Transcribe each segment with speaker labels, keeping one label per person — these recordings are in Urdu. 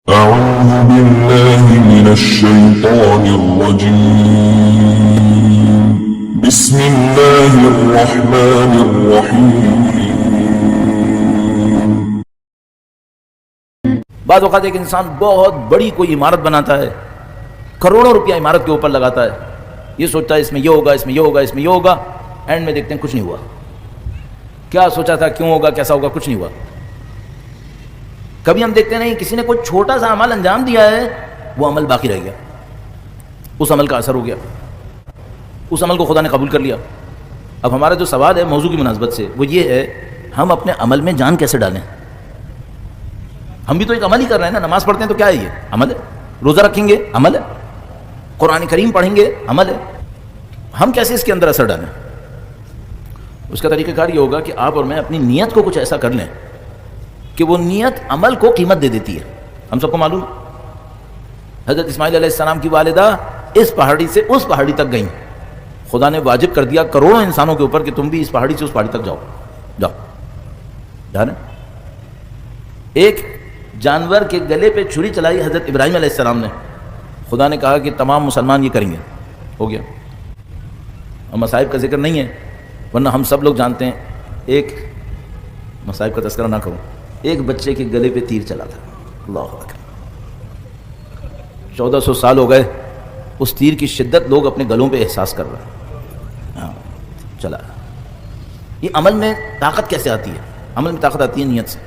Speaker 1: أعوذ بالله من الشيطان الرجيم بسم الله الرحمن الرحيم
Speaker 2: بعض اوقات ایک انسان بہت بڑی کوئی عمارت بناتا ہے، کروڑوں روپیہ عمارت کے اوپر لگاتا ہے، یہ سوچتا ہے اس میں یہ ہوگا، اس میں یہ ہوگا، اس میں یہ ہوگا، اینڈ میں دیکھتے ہیں کچھ نہیں ہوا۔ کیا سوچا تھا، کیوں ہوگا، کیسا ہوگا، کچھ نہیں ہوا۔ کبھی ہم دیکھتے نہیں کسی نے کوئی چھوٹا سا عمل انجام دیا ہے، وہ عمل باقی رہ گیا، اس عمل کا اثر ہو گیا، اس عمل کو خدا نے قبول کر لیا۔ اب ہمارا جو سوال ہے موضوع کی مناسبت سے وہ یہ ہے، ہم اپنے عمل میں جان کیسے ڈالیں؟ ہم بھی تو ایک عمل ہی کر رہے ہیں نا، نماز پڑھتے ہیں تو کیا ہے، یہ عمل ہے، روزہ رکھیں گے عمل ہے، قرآن کریم پڑھیں گے عمل ہے، ہم کیسے اس کے اندر اثر ڈالیں؟ اس کا طریقہ کار یہ ہوگا کہ آپ اور میں اپنی نیت کو کچھ ایسا کر لیں کہ وہ نیت عمل کو قیمت دے دیتی ہے۔ ہم سب کو معلوم، حضرت اسماعیل علیہ السلام کی والدہ اس پہاڑی سے اس پہاڑی تک گئیں، خدا نے واجب کر دیا کروڑوں انسانوں کے اوپر کہ تم بھی اس پہاڑی سے اس پہاڑی تک جاؤ۔ جانے ایک جانور کے گلے پہ چھری چلائی حضرت ابراہیم علیہ السلام نے، خدا نے کہا کہ تمام مسلمان یہ کریں گے، ہو گیا۔ اور مصائب کا ذکر نہیں ہے، ورنہ ہم سب لوگ جانتے ہیں، ایک مصائب کا تذکرہ نہ کروں، ایک بچے کے گلے پہ تیر چلا تھا، اللہ اکبر، 1400 سال ہو گئے، اس تیر کی شدت لوگ اپنے گلوں پہ احساس کر رہے ہیں۔ چلا، یہ عمل میں طاقت کیسے آتی ہے؟ عمل میں طاقت آتی ہے نیت سے،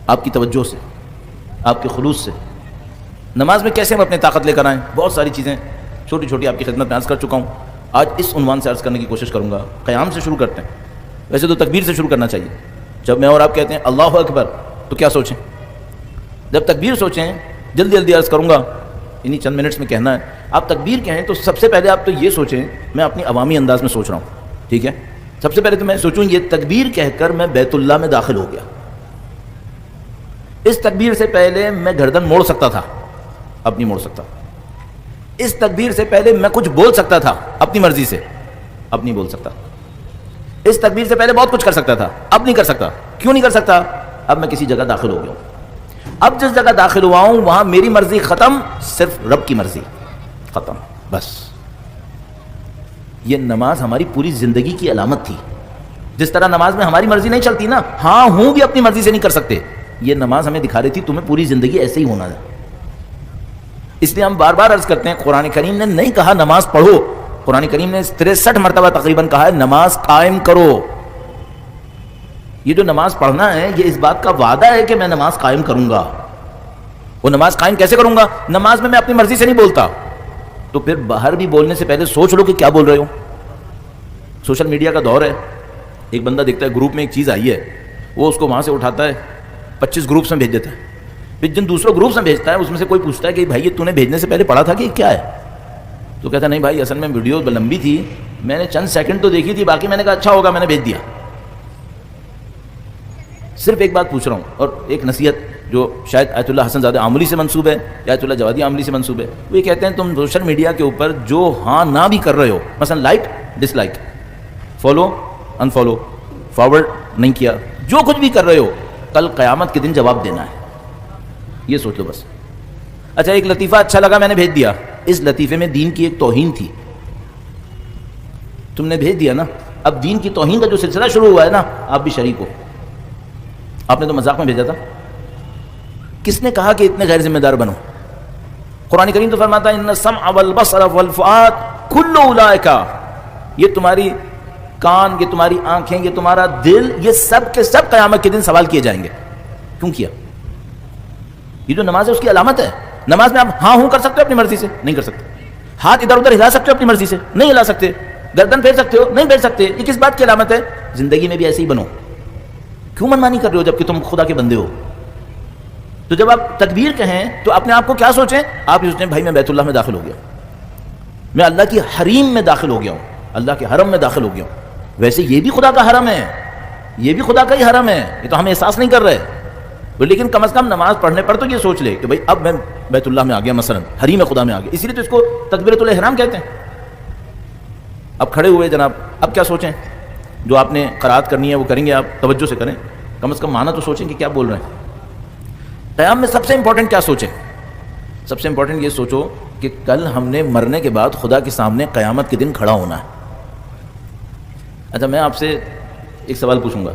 Speaker 2: آپ کی توجہ سے، آپ کے خلوص سے۔ نماز میں کیسے ہم اپنے طاقت لے کر آئیں؟ بہت ساری چیزیں چھوٹی چھوٹی آپ کی خدمت میں عرض کر چکا ہوں، آج اس عنوان سے عرض کرنے کی کوشش کروں گا۔ قیام سے شروع کرتے ہیں، ویسے تو تکبیر سے شروع کرنا چاہیے۔ جب میں اور آپ کہتے ہیں اللہ اکبر تو کیا سوچیں؟ جب تکبیر سوچیں، جلدی جلدی عرض کروں گا، انہی چند منٹس میں کہنا ہے۔ آپ تکبیر کہیں تو سب سے پہلے آپ تو یہ سوچیں، میں اپنی عوامی انداز میں سوچ رہا ہوں، ٹھیک ہے؟ سب سے پہلے تو میں سوچوں یہ تکبیر کہہ کر میں بیت اللہ میں داخل ہو گیا۔ اس تکبیر سے پہلے میں گردن موڑ سکتا تھا، اب نہیں موڑ سکتا۔ اس تکبیر سے پہلے میں کچھ بول سکتا تھا اپنی مرضی سے، اب نہیں بول سکتا۔ اس تکبیر سے پہلے بہت کچھ کر سکتا تھا، اب نہیں کر سکتا۔ کیوں نہیں کر سکتا؟ اب میں کسی جگہ داخل ہو گیا ہوں۔ اب جس جگہ داخل ہوا ہوں وہاں میری مرضی ختم، صرف رب کی مرضی ختم، بس۔ یہ نماز ہماری پوری زندگی کی علامت تھی۔ جس طرح نماز میں ہماری مرضی نہیں چلتی نا، ہاں ہوں بھی اپنی مرضی سے نہیں کر سکتے، یہ نماز ہمیں دکھا رہی تھی تمہیں پوری زندگی ایسے ہی ہونا ہے۔ اس لیے ہم بار بار عرض کرتے ہیں، قرآن کریم نے نہیں کہا نماز پڑھو، قرآن کریم نے 63 مرتبہ تقریباً کہا ہے نماز قائم کرو۔ یہ جو نماز پڑھنا ہے یہ اس بات کا وعدہ ہے کہ میں نماز قائم کروں گا۔ وہ نماز قائم کیسے کروں گا؟ نماز میں اپنی مرضی سے نہیں بولتا، تو پھر باہر بھی بولنے سے پہلے سوچ لو کہ کیا بول رہے ہو۔ سوشل میڈیا کا دور ہے، ایک بندہ دیکھتا ہے گروپ میں ایک چیز آئی ہے، وہ اس کو وہاں سے اٹھاتا ہے 25 گروپس میں بھیج دیتا ہے، پھر جن دوسروں گروپس میں بھیجتا ہے اس میں سے کوئی پوچھتا ہے کہ بھائی یہ تو نے بھیجنے سے پہلے پڑھا تھا کہ کیا ہے؟ تو کہتا ہے نہیں بھائی اصل میں ویڈیو لمبی تھی، میں نے چند سیکنڈ تو دیکھی تھی، باقی میں نے کہا اچھا ہوگا میں نے بھیج دیا۔ صرف ایک بات پوچھ رہا ہوں، اور ایک نصیحت جو شاید آیت اللہ حسن زادہ عاملی سے منسوب ہے یا آیت اللہ جوادی عاملی سے منسوب ہے، وہ یہ کہتے ہیں تم سوشل میڈیا کے اوپر جو ہاں نہ بھی کر رہے ہو، مثلا like this like, follow in follow, forward نہیں کیا، جو کچھ بھی کر رہے ہو کل قیامت کے دن جواب دینا ہے، یہ سوچ لو بس۔ اچھا ایک لطیفہ اچھا لگا میں نے بھیج دیا، اس لطیفے میں دین کی ایک توہین تھی، تم نے بھیج دیا نا، اب دین کی توہین کا جو سلسلہ شروع ہوا ہے نا، آپ بھی شریک ہو۔ آپ نے تو مذاق میں بھیجا تھا، کس نے کہا کہ اتنے غیر ذمہ دار بنو؟ قرآن کریم تو فرماتا ہے ان السمع والبصر والفؤاد کل اولئک، یہ تمہاری کان، یہ تمہاری آنکھیں، یہ تمہارا دل، یہ سب کے سب قیامت کے دن سوال کیے جائیں گے۔ کیوں کیا؟ یہ جو نماز ہے اس کی علامت ہے۔ نماز میں آپ ہاں ہوں کر سکتے ہو اپنی مرضی سے؟ نہیں کر سکتے۔ ہاتھ ادھر ادھر ہلا سکتے ہو اپنی مرضی سے؟ نہیں ہلا سکتے۔ گردن پھیر سکتے ہو؟ نہیں پھیر سکتے۔ یہ کس بات کی علامت ہے؟ زندگی میں بھی ایسے ہی بنو۔ کیوں منمانی کر رہے ہو جبکہ تم خدا کے بندے ہو؟ تو جب آپ تکبیر کہیں تو اپنے آپ کو کیا سوچیں؟ آپ یہ سوچیں بھائی میں بیت اللہ میں داخل ہو گیا، میں اللہ کی حریم میں داخل ہو گیا ہوں، اللہ کے حرم میں داخل ہو گیا ہوں۔ ویسے یہ بھی خدا کا حرم ہے، یہ بھی خدا کا ہی حرم ہے، یہ تو ہم احساس نہیں کر رہے، لیکن کم از کم نماز پڑھنے پر تو یہ سوچ لے کہ بھائی اب میں بیت اللہ میں آ گیا، مثلا حریم خدا میں آ گیا، اسی لیے تو اس کو تکبیرۃ الاحرام کہتے ہیں۔ اب کھڑے ہوئے جناب، اب کیا سوچیں؟ جو آپ نے قرات کرنی ہے وہ کریں گے، آپ توجہ سے کریں، کم از کم معنی تو سوچیں کہ کیا بول رہے ہیں۔ قیام میں سب سے امپورٹنٹ کیا سوچیں؟ سب سے امپورٹنٹ یہ سوچو کہ کل ہم نے مرنے کے بعد خدا کے سامنے قیامت کے دن کھڑا ہونا ہے. اچھا میں آپ سے ایک سوال پوچھوں گا,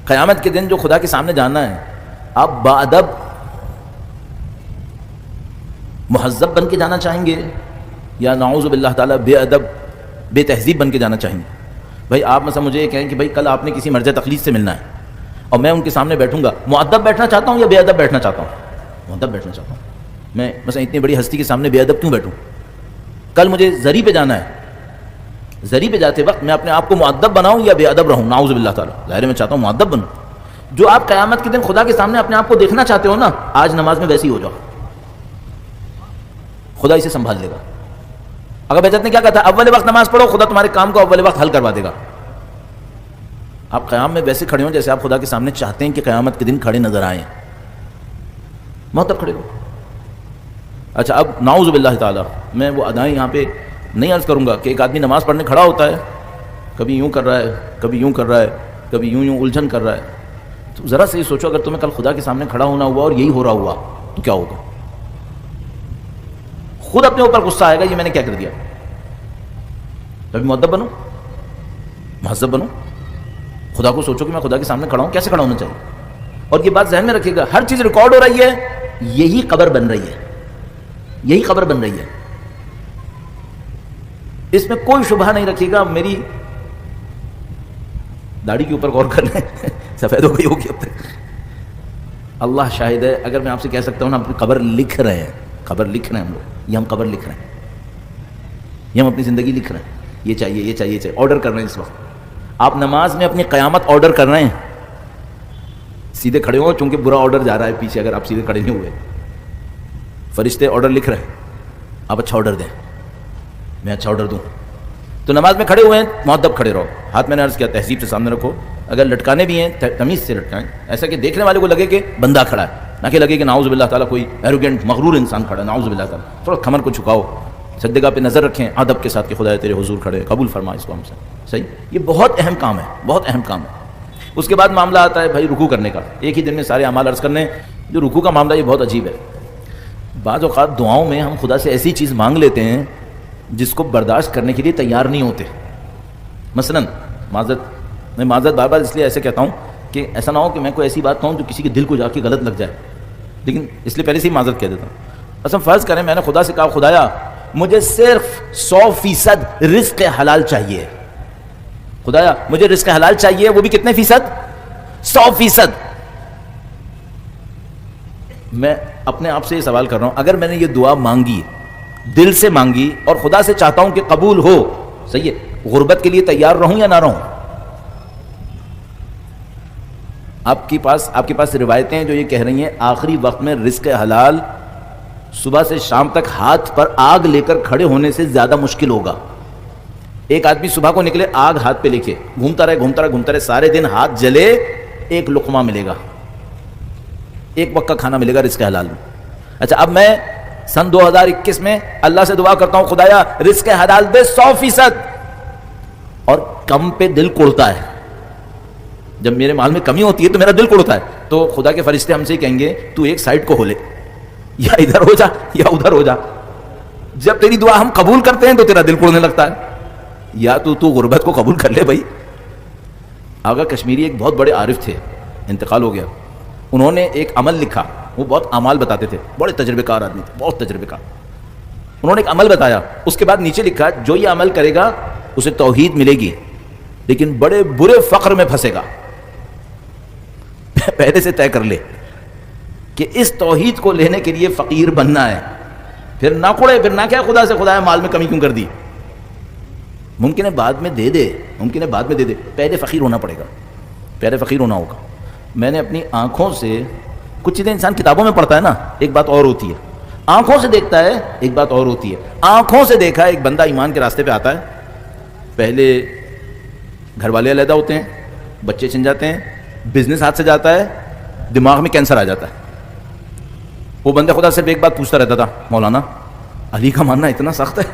Speaker 2: قیامت کے دن جو خدا کے سامنے جانا ہے, آپ باادب مہذب بن کے جانا چاہیں گے یا نعوذ باللہ تعالیٰ بے ادب بے تہذیب بن کے جانا چاہیں گے؟ بھائی آپ مثلا مجھے یہ کہیں کہ بھائی کل آپ نے کسی مرجع تقلید سے ملنا ہے اور میں ان کے سامنے بیٹھوں گا, مؤدب بیٹھنا چاہتا ہوں یا بے ادب بیٹھنا چاہتا ہوں؟ مؤدب بیٹھنا چاہتا ہوں. میں مثلا اتنی بڑی ہستی کے سامنے بے ادب کیوں بیٹھوں؟ کل مجھے زری پہ جانا ہے, زری پہ جاتے وقت میں اپنے آپ کو مؤدب بناؤں یا بے ادب رہوں؟ نعوذ باللہ تعالیٰ, ظاہر میں چاہتا ہوں مؤدب بنوں. جو آپ قیامت کے دن خدا کے سامنے اپنے آپ کو دیکھنا چاہتے ہو نا, آج نماز میں ویسے ہی ہو جاؤ, خدا اسے سنبھال لے گا. اگر بچت نے کیا کہا تھا, اول وقت نماز پڑھو, خدا تمہارے کام کو اول وقت حل کروا دے گا. آپ قیام میں ویسے کھڑے ہوں جیسے آپ خدا کے سامنے چاہتے ہیں کہ قیامت کے دن کھڑے نظر آئیں, مؤدب کھڑے ہو. اچھا اب نعوذ باللہ تعالیٰ میں وہ ادائیں یہاں پہ نہیں عرض کروں گا کہ ایک آدمی نماز پڑھنے کھڑا ہوتا ہے, کبھی یوں کر رہا ہے, کبھی یوں کر رہا ہے, کبھی یوں الجھن کر رہا ہے. تو ذرا سے یہ سوچو اگر تمہیں کل خدا کے سامنے کھڑا ہونا ہوا اور یہی ہو رہا ہوا تو کیا ہوگا؟ خود اپنے اوپر غصہ آئے گا, یہ میں نے کیا کر دیا. کبھی مؤدب بنو, مہذب بنو, خدا کو سوچو کہ میں خدا کے سامنے کھڑا ہوں, کیسے کھڑا ہونا چاہیے. اور یہ بات ذہن میں رکھیے گا, ہر چیز ریکارڈ ہو رہی ہے, یہی قبر بن رہی ہے, یہی قبر بن رہی ہے. اس میں کوئی شبہ نہیں رکھیے گا. میری داڑھی کے اوپر غور کر لیں, سفید ہو گئی ہوگی اب تک. اللہ شاہد ہے, اگر میں آپ سے کہہ سکتا ہوں نا, اپنی قبر لکھ رہے ہیں, قبر لکھ رہے ہیں ہم لوگ, یہ ہم قبر لکھ رہے ہیں, یہ ہم اپنی زندگی لکھ رہے ہیں. یہ چاہیے, یہ چاہیے, یہ چاہیے, آرڈر کر رہے ہیں. اس وقت آپ نماز میں اپنی قیامت آرڈر کر رہے ہیں. سیدھے کھڑے ہو, چونکہ برا آرڈر جا رہا ہے پیچھے, اگر آپ سیدھے کھڑے نہیں ہوئے. فرشتے آرڈر لکھ رہے ہیں, آپ اچھا آرڈر دیں, میں اچھا آرڈر دوں. تو نماز میں کھڑے ہوئے ہیں, مؤدب کھڑے رہو. ہاتھ میں نے عرض کیا تہذیب سے سامنے رکھو. اگر لٹکانے بھی ہیں تمیز سے لٹکائیں, ایسا کہ دیکھنے والے کو لگے کہ بندہ کھڑا ہے, نہ کہ لگے کہ نعوذ باللہ تعالیٰ کوئی ایروگینٹ مغرور انسان کھڑا ہے. نعوذ باللہ تعالیٰ. تھوڑا کمر کو جھکاؤ, سجدگاہ پہ نظر رکھیں ادب کے ساتھ کہ خدا تیرے حضور کھڑے, قبول فرما اس کو ہم سے. صحیح, یہ بہت اہم کام ہے, بہت اہم کام ہے. اس کے بعد معاملہ آتا ہے بھائی رکوع کرنے کا. ایک ہی دن میں سارے اعمال عرض کرنے. جو رکوع کا معاملہ یہ بہت عجیب ہے. بعض اوقات دعاؤں میں ہم خدا سے ایسی چیز مانگ لیتے ہیں جس کو برداشت کرنے کے لیے تیار نہیں ہوتے. مثلاً میں معذرت بار بار اس لیے ایسے کہتا ہوں کہ ایسا نہ ہو کہ میں کوئی ایسی بات کہوں جو کسی کے دل کو جا کے غلط لگ جائے, لیکن اس لیے پہلے سے ہی معذرت کہہ دیتا ہوں. اصل فرض کریں میں نے خدا سے کہا, خدایا مجھے صرف 100% رزق حلال چاہیے. خدایا مجھے رزق حلال چاہیے, وہ بھی کتنے فیصد؟ 100%. میں اپنے آپ سے یہ سوال کر رہا ہوں, اگر میں نے یہ دعا مانگی, دل سے مانگی, اور خدا سے چاہتا ہوں کہ قبول ہو, صحیح ہے, غربت کے لیے تیار رہوں یا نہ رہوں؟ آپ کے پاس روایتیں ہیں جو یہ کہہ رہی ہیں آخری وقت میں رزق حلال صبح سے شام تک ہاتھ پر آگ لے کر کھڑے ہونے سے زیادہ مشکل ہوگا. ایک آدمی صبح کو نکلے, آگ ہاتھ پہ لے کے گھومتا رہے, سارے دن ہاتھ جلے, ایک لقمہ ملے گا, ایک وقت کا کھانا ملے گا رزق حلال میں. اچھا اب میں سن 2021 میں اللہ سے دعا کرتا ہوں, خدایا رزق حلال دے 100%, اور کم پہ دل کوڑتا ہے. جب میرے مال میں کمی ہوتی ہے تو میرا دل کوڑتا ہے, تو خدا کے فرشتے ہم سے کہیں گے تو ایک سائڈ کو ہو لے, یا ادھر ہو جا یا ادھر ہو جا. جب تیری دعا ہم قبول کرتے ہیں تو تیرا دل کوڑنے لگتا ہے, یا تو غربت کو قبول کر لے. بھائی آغا کشمیری ایک بہت بڑے عارف تھے, انتقال ہو گیا. انہوں نے ایک عمل لکھا, وہ بہت اعمال بتاتے تھے, بڑے تجربے کار آدمی تھے, بہت تجربے کار. انہوں نے ایک عمل بتایا, اس کے بعد نیچے لکھا جو یہ عمل کرے گا اسے توحید ملے گی, لیکن بڑے برے فقر میں پھنسے گا. پہلے سے طے کر لے کہ اس توحید کو لینے کے لیے فقیر بننا ہے, پھر نہ کوڑے, پھر نہ کیا خدا سے, خدا مال میں کمی کیوں کر دی, ممکن ہے بعد میں دے دے, پہلے فقیر ہونا پڑے گا, پہلے فقیر ہونا ہوگا. میں نے اپنی آنکھوں سے, کچھ چیزیں انسان کتابوں میں پڑھتا ہے نا, ایک بات اور ہوتی ہے, آنکھوں سے دیکھتا ہے ایک بات اور ہوتی ہے. آنکھوں سے دیکھا ایک بندہ ایمان کے راستے پہ آتا ہے, پہلے گھر والے علیحدہ ہوتے ہیں, بچے چھن جاتے ہیں, بزنس ہاتھ سے جاتا ہے, دماغ میں کینسر آ جاتا ہے. وہ بندے خدا سے ایک بات پوچھتا رہتا تھا, مولانا علی کا ماننا اتنا سخت ہے؟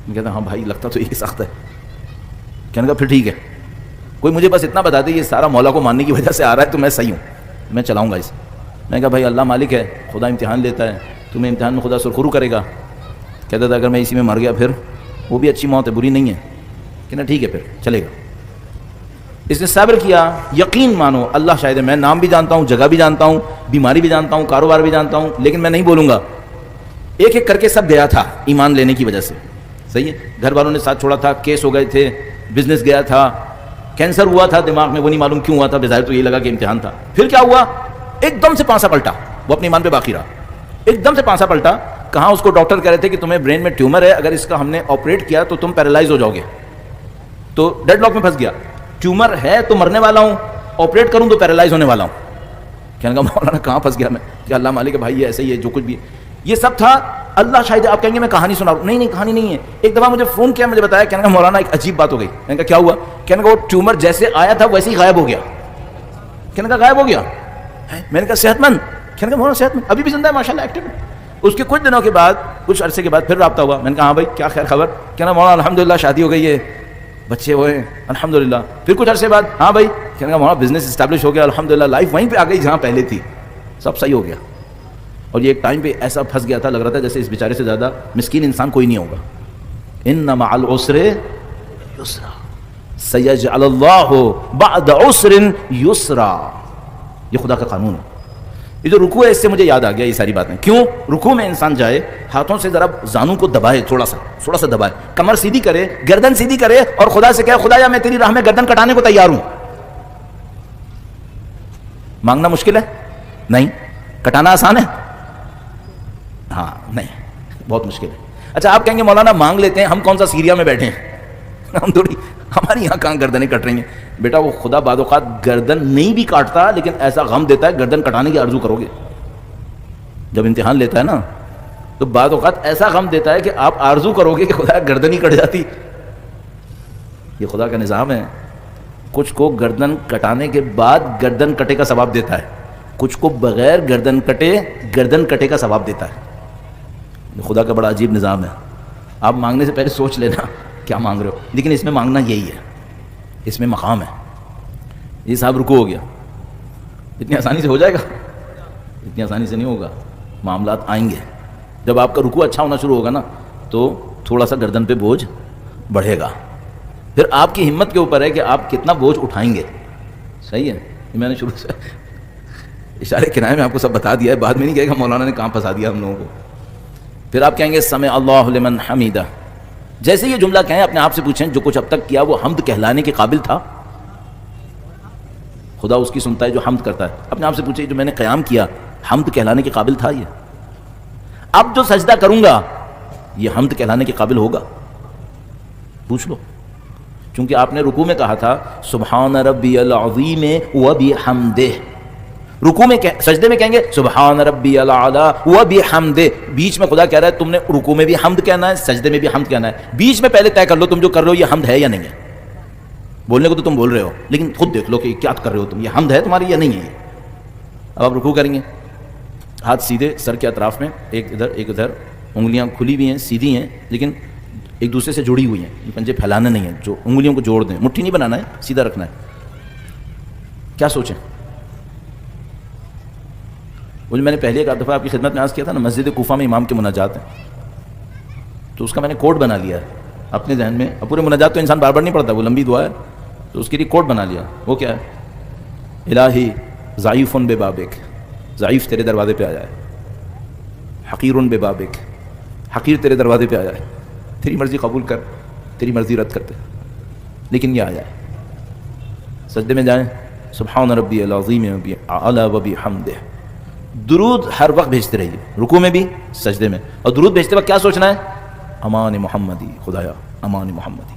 Speaker 2: میں کہتا ہاں بھائی لگتا تو یہ سخت ہے. کہنے کا پھر ٹھیک ہے, کوئی مجھے بس اتنا بتا دے یہ سارا مولا کو ماننے کی وجہ سے آ رہا ہے تو میں صحیح ہوں, میں چلاؤں گا اسے. میں نے کہا بھائی اللہ مالک ہے، خدا امتحان لیتا ہے، تمہیں امتحان میں خدا سرخرو کرے گا. کہتا تھا اگر میں اسی میں مر گیا پھر وہ بھی اچھی موت ہے، بری نہیں ہے. کہ نا ٹھیک ہے پھر چلے گا. اس نے صبر کیا. یقین مانو اللہ شاہد ہے، میں نام بھی جانتا ہوں، جگہ بھی جانتا ہوں، بیماری بھی جانتا ہوں، کاروبار بھی جانتا ہوں، لیکن میں نہیں بولوں گا. ایک ایک کر کے سب گیا تھا ایمان لینے کی وجہ سے. صحیح ہے. گھر والوں نے ساتھ چھوڑا تھا، کیس ہو گئے تھے، بزنس گیا تھا، کینسر ہوا تھا دماغ میں، وہ نہیں معلوم کیوں ہوا تھا، بظاہر تو یہ لگا کہ امتحان تھا. پھر کیا ہوا؟ ایک دم سے پانسا پلٹا. وہ اپنے ایمان پہ باقی رہا. ایک دم سے پانسا پلٹا. کہاں اس کو ڈاکٹر کہہ رہے تھے کہ تمہیں برین میں ٹیومر ہے، اگر اس کا ہم نے آپریٹ کیا تو تم پیرالائز ہو جاؤ گے. تو ڈیڈ لاک میں پھنس گیا. ٹیومر ہے تو مرنے والا ہوں، آپریٹ کروں تو پیرالائز ہونے والا ہوں. کہنے کا مولانا کہاں پھنس گیا میں؟ کہ اللہ مالک ہے بھائی، یہ ایسے ہی ہے جو کچھ بھی. یہ سب تھا اللہ شاہد. آپ کہیں گے میں کہانی سنا رہا ہوں. نہیں کہانی نہیں ہے. ایک دفعہ مجھے فون کیا، مجھے بتایا، کہنے کا مولانا ایک عجیب بات ہو گئی. میں نے کہا کیا ہوا؟ کہنے کا وہ ٹیومر جیسے آیا تھا ویسے ہی غائب ہو گیا. کہنے کا غائب ہو گیا. میں نے کہا صحت مند؟ کہنے کا مولانا صحت مند، ابھی بھی زندہ ہے ماشاءاللہ، ایکٹیو. اس کے کچھ دنوں کے بعد، کچھ عرصے کے بعد پھر رابطہ ہوا. میں نے کہا ہاں بھائی کیا خیر خبر؟ کہنا مولانا الحمدللہ شادی ہو گئی ہے، بچے ہوئے الحمدللہ. پھر کچھ عرصے بعد ہاں بھائی. کہنے کا مولانا بزنس اسٹیبلش ہو گیا الحمدللہ، لائف وہیں پہ آ گئی جہاں پہلے تھی، سب صحیح ہو گیا. اور یہ ایک ٹائم پہ ایسا پھنس گیا تھا، لگ رہا تھا جیسے اس بیچارے سے زیادہ مسکین انسان کوئی نہیں ہوگا. ان مع العسر یسرا سیجعل اللہ بعد عسر یسرا. یہ خدا کا قانون ہے. یہ جو رکوع ہے اس سے مجھے یاد آ گیا یہ ساری باتیں. کیوں؟ رکوع میں انسان جائے، ہاتھوں سے ذرا زانوں کو دبائے، تھوڑا سا دبائے، کمر سیدھی کرے، گردن سیدھی کرے، اور خدا سے کہے خدایا میں تیری راہ میں گردن کٹانے کو تیار ہوں. مانگنا مشکل ہے؟ نہیں. کٹانا آسان ہے؟ ہاں نہیں، بہت مشکل ہے. اچھا آپ کہیں گے مولانا مانگ لیتے ہیں، ہم کون سا سیریا میں بیٹھے ہیں، ہم تھوڑی، ہماری یہاں کہاں گردنیں کٹ رہی ہیں. بیٹا وہ خدا بعض اوقات گردن نہیں بھی کاٹتا، لیکن ایسا غم دیتا ہے گردن کٹانے کی آرزو کرو گے. جب امتحان لیتا ہے نا تو بعض اوقات ایسا غم دیتا ہے کہ آپ آرزو کرو گے کہ خدا گردن ہی کٹ جاتی. یہ خدا کا نظام ہے. کچھ کو گردن کٹانے کے بعد گردن کٹے کا ثواب دیتا ہے، کچھ کو بغیر گردن کٹے کا ثواب دیتا ہے. خدا کا بڑا عجیب نظام ہے. آپ مانگنے سے پہلے سوچ لینا کیا مانگ رہے ہو. لیکن اس میں مانگنا یہی ہے، اس میں مقام ہے. یہ صاحب رکو ہو گیا. اتنی آسانی سے ہو جائے گا؟ اتنی آسانی سے نہیں ہوگا. معاملات آئیں گے. جب آپ کا رکوع اچھا ہونا شروع ہوگا نا تو تھوڑا سا گردن پہ بوجھ بڑھے گا. پھر آپ کی ہمت کے اوپر ہے کہ آپ کتنا بوجھ اٹھائیں گے. صحیح ہے. میں نے شروع سے اشارے کنائے میں آپ کو سب بتا دیا ہے، بعد میں نہیں کہے گا مولانا نے کہاں پھنسا دیا ہم لوگوں کو. پھر آپ کہیں گے سمع اللہ لمن حمیدہ. جیسے یہ جملہ کہیں اپنے آپ سے پوچھیں جو کچھ اب تک کیا وہ حمد کہلانے کے قابل تھا؟ خدا اس کی سنتا ہے جو حمد کرتا ہے. اپنے آپ سے پوچھیں جو میں نے قیام کیا حمد کہلانے کے قابل تھا یہ؟ اب جو سجدہ کروں گا یہ حمد کہلانے کے قابل ہوگا؟ پوچھ لو. چونکہ آپ نے رکوع میں کہا تھا سبحان ربی العظیم وبحمدہ. رکوع میں سجدے میں کہیں گے سبحان ربی الاعلی وبحمدہ. بیچ میں خدا کہہ رہا ہے تم نے رکوع میں بھی حمد کہنا ہے، سجدے میں بھی حمد کہنا ہے. بیچ میں پہلے طے کر لو تم جو کر رہے ہو یہ حمد ہے یا نہیں ہے. بولنے کو تو تم بول رہے ہو لیکن خود دیکھ لو کہ کیا کر رہے ہو تم، یہ حمد ہے تمہاری یا نہیں ہے. اب آپ رکوع کریں گے، ہاتھ سیدھے سر کے اطراف میں، ایک ادھر ایک ادھر، انگلیاں کھلی ہوئی ہیں سیدھی ہیں لیکن ایک دوسرے سے جڑی ہوئی ہیں. یہ پنجے پھیلانے نہیں ہیں، جو انگلیوں کو جوڑ دیں، مٹھی نہیں بنانا ہے، سیدھا رکھنا ہے. کیا سوچیں؟ وہ جو میں نے پہلے ایک دفعہ آپ کی خدمت میں عرض کیا تھا نا، مسجد کوفہ میں امام کے مناجات ہیں، تو اس کا میں نے کوڈ بنا لیا ہے اپنے ذہن میں. اب پورے مناجات تو انسان بار بار نہیں پڑھتا، وہ لمبی دعا ہے، تو اس کے لیے کوڈ بنا لیا. وہ کیا ہے؟ الہی ضعیف بے بابک، ضعیف تیرے دروازے پہ آ جائے. حقیر بے بابک، حقیر تیرے دروازے پہ آ جائے. تیری مرضی قبول کر، تیری مرضی رد کرتے، لیکن یہ آ جائے. سجدے میں جائیں سبحان ربی العظیم اعلی وبحمدہ. درود ہر وقت بھیجتے رہیے، رکوع میں بھی سجدے میں. اور درود بھیجتے وقت کیا سوچنا ہے؟ امان محمدی، خدایا امان محمدی.